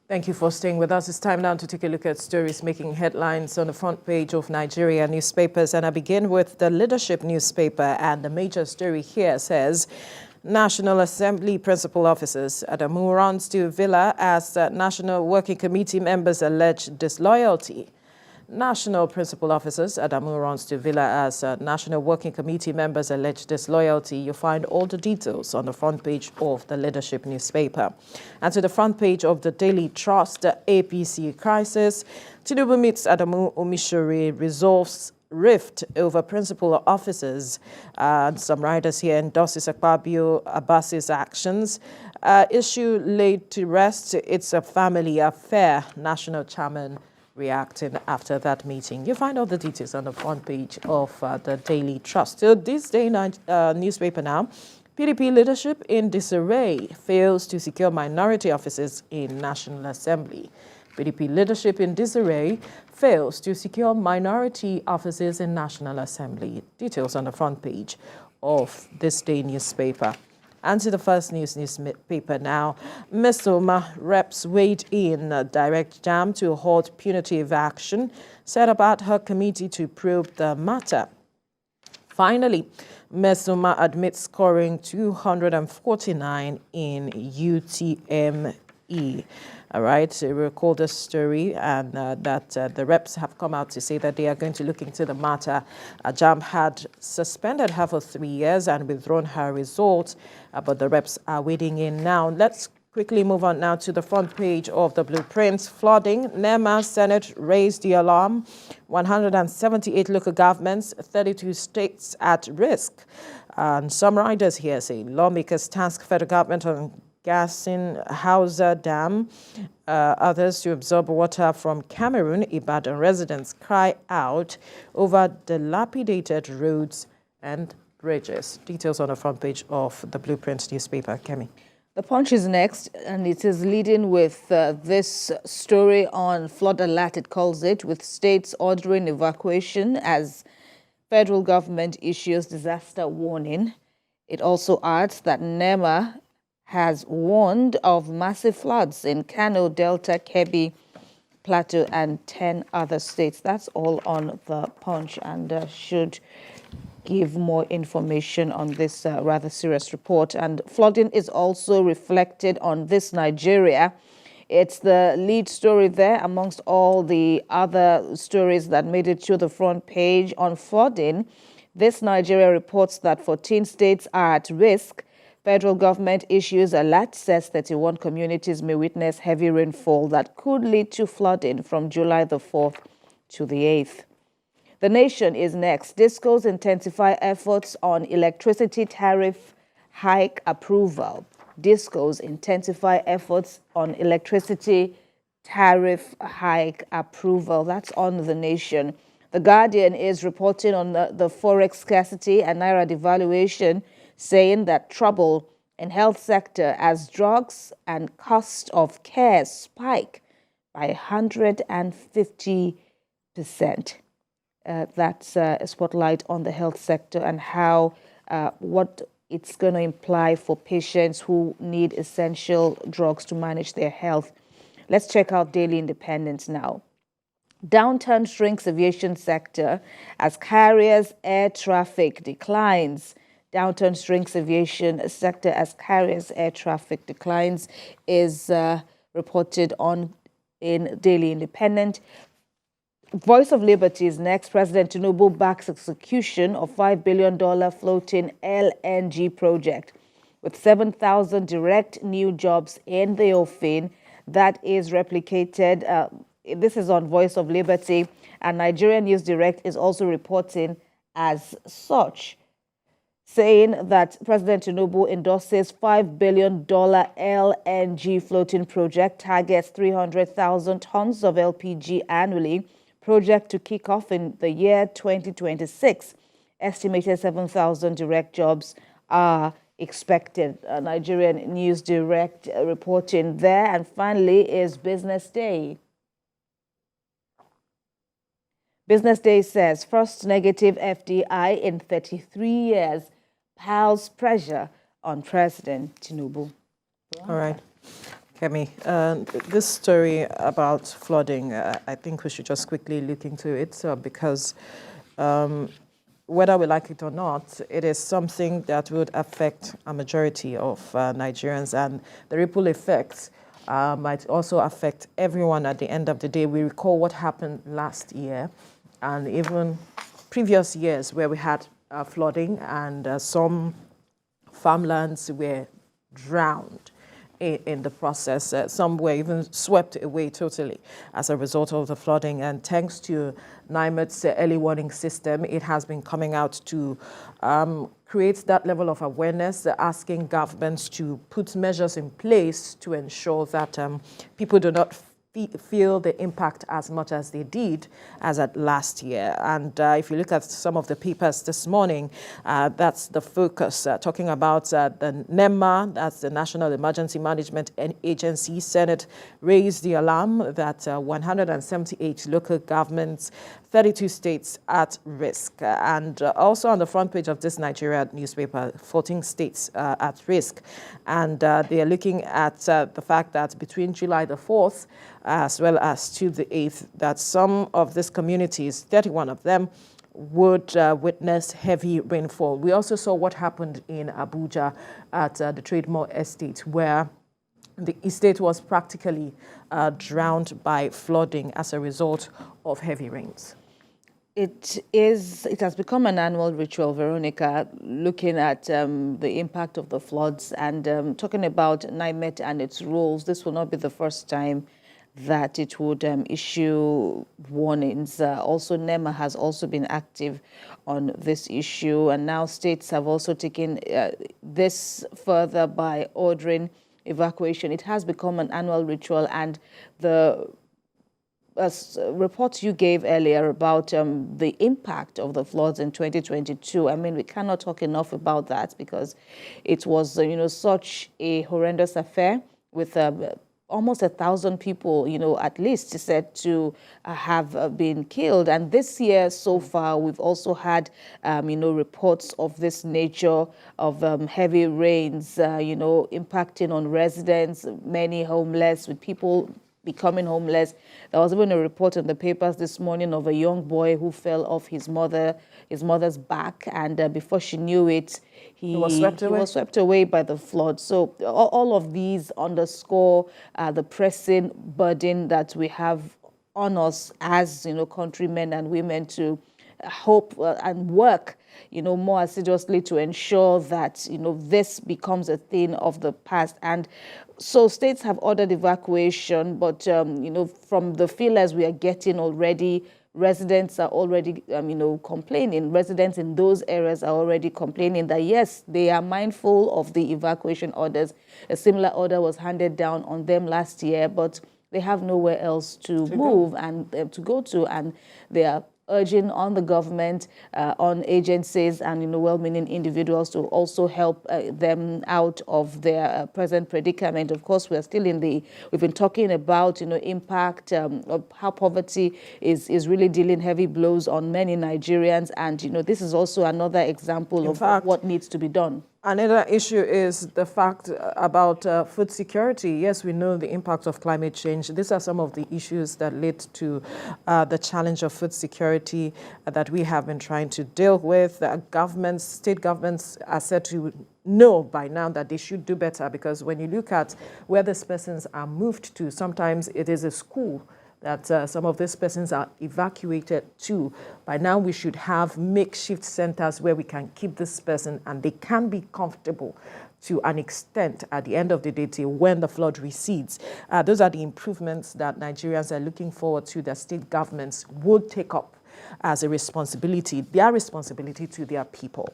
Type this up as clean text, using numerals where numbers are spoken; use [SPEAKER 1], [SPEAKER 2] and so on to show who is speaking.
[SPEAKER 1] Thank you for staying with us. It's time now to take a look at stories making headlines on the front page of Nigeria newspapers. And I begin with the Leadership newspaper. And the major story here says, National Assembly principal officers at Adamu runs to Villa as National Working Committee members allege disloyalty. National principal officers at Adamu runs to Villa as National Working Committee members allege disloyalty. You'll find all the details on the front page of the Leadership newspaper. And to the front page of the Daily Trust, the APC crisis. Tinubu meets Adamu Omishore, resolves rift over principal officers. Some writers here endorses Akpabio Abbas's actions. Issue laid to rest. It's a family affair. National chairman reacting after that meeting. You'll find all the details on the front page of the Daily Trust. So this day newspaper now, PDP leadership in disarray, fails to secure minority offices in National Assembly. PDP leadership in disarray fails to secure minority offices in National Assembly. Details on the front page of this day newspaper. And to the first newspaper now, Misoma reps weighed in a direct jam to halt punitive action, set about her committee to probe the matter. Finally, Misoma admits scoring 249 in UTME. All right, so we recall this story and that the reps have come out to say that they are going to look into the matter. JAMB had suspended her for 3 years and withdrawn her results, but the reps are wading in now. Let's quickly move on now to the front page of the blueprints. Flooding, NEMA Senate raised the alarm. 178 local governments, 32 states at risk. And some riders here say lawmakers task federal government on gassing Hausa Dam, others to absorb water from Cameroon. Ibadan residents cry out over dilapidated roads and bridges. Details on the front page of the Blueprint newspaper. Kemi.
[SPEAKER 2] The Punch is next, and it is leading with this story on flood alert, it calls it, with states ordering evacuation as federal government issues disaster warning. It also adds that NEMA has warned of massive floods in Kano, Delta, Kebbi, Plateau, and 10 other states. That's all on the Punch, and should give more information on this rather serious report. And flooding is also reflected on This Nigeria. It's the lead story there amongst all the other stories that made it to the front page on flooding. This Nigeria reports that 14 states are at risk. Federal government issues alert, says 31 communities may witness heavy rainfall that could lead to flooding from July the 4th to the 8th. The Nation is next. Discos intensify efforts on electricity tariff hike approval. Discos intensify efforts on electricity tariff hike approval. That's on The Nation. The Guardian is reporting on the forex scarcity and naira devaluation, saying that trouble in health sector as drugs and cost of care spike by 150%. That's a spotlight on the health sector and how what it's going to imply for patients who need essential drugs to manage their health. Let's check out Daily Independent now. Downturn shrinks aviation sector as carriers' air traffic declines. Downturn shrinks aviation sector as carriers' air traffic declines is reported on in Daily Independent. Voice of Liberty is next. President Tinubu backs execution of $5 billion floating LNG project with 7,000 direct new jobs in the offing. That is replicated. This is on Voice of Liberty, and Nigerian News Direct is also reporting as such, saying that President Tinubu endorses $5 billion LNG floating project, targets 300,000 tons of LPG annually. Project to kick off in the year 2026. Estimated 7,000 direct jobs are expected. Nigerian News Direct reporting there. And finally is Business Day. Business Day says first negative FDI in 33 years piles pressure on President Tinubu.
[SPEAKER 1] All right. Kemi, this story about flooding, I think we should just quickly look into it because whether we like it or not, it is something that would affect a majority of Nigerians, and the ripple effects might also affect everyone at the end of the day. We recall what happened last year and even previous years where we had flooding and some farmlands were drowned in the process. Some were even swept away totally as a result of the flooding. And thanks to NIMET's early warning system, it has been coming out to create that level of awareness, asking governments to put measures in place to ensure that people do not feel the impact as much as they did as at last year. And if you look at some of the papers this morning, that's the focus, talking about the NEMA, that's the National Emergency Management Agency. Senate raised the alarm that 178 local governments, 32 states at risk. And also on the front page of this Nigeria newspaper, 14 states at risk. And they are looking at the fact that between July the 4th as well as to the 8th, that some of these communities, 31 of them, would witness heavy rainfall. We also saw what happened in Abuja at the Trademore Estate, where the estate was practically drowned by flooding as a result of heavy rains.
[SPEAKER 2] It has become an annual ritual, Veronica, looking at the impact of the floods and talking about NIMET and its rules. This will not be the first time that it would issue warnings. Also, NEMA has also been active on this issue, and now states have also taken this further by ordering evacuation. It has become an annual ritual, and the report you gave earlier about the impact of the floods in 2022, I mean, we cannot talk enough about that because it was, such a horrendous affair with almost 1,000 people, at least said to have been killed. And this year so far, we've also had, reports of this nature of heavy rains, impacting on residents, many homeless, with people becoming homeless. There was even a report in the papers this morning of a young boy who fell off his mother's back, and before she knew it, he was swept away by the flood. So all of these underscore the pressing burden that we have on us as countrymen and women to hope and work more assiduously to ensure that this becomes a thing of the past. And so states have ordered evacuation, but from the feelers we are getting already, residents are already complaining. Residents in those areas are already complaining that yes, they are mindful of the evacuation orders. A similar order was handed down on them last year, but they have nowhere else to move and to go to, and they are urging on the government, on agencies and well-meaning individuals to also help them out of their present predicament. Of course, we're still we've been talking about impact of how poverty is really dealing heavy blows on many Nigerians, and this is also another example of what needs to be done.
[SPEAKER 1] Another issue is the fact about food security. Yes, we know the impact of climate change. These are some of the issues that lead to the challenge of food security that we have been trying to deal with. Governments, state governments are said to know by now that they should do better, because when you look at where these persons are moved to, sometimes it is a school that some of these persons are evacuated to. By now, we should have makeshift centers where we can keep this person and they can be comfortable to an extent at the end of the day till when the flood recedes. Those are the improvements that Nigerians are looking forward to, that state governments would take up as a responsibility, their responsibility to their people.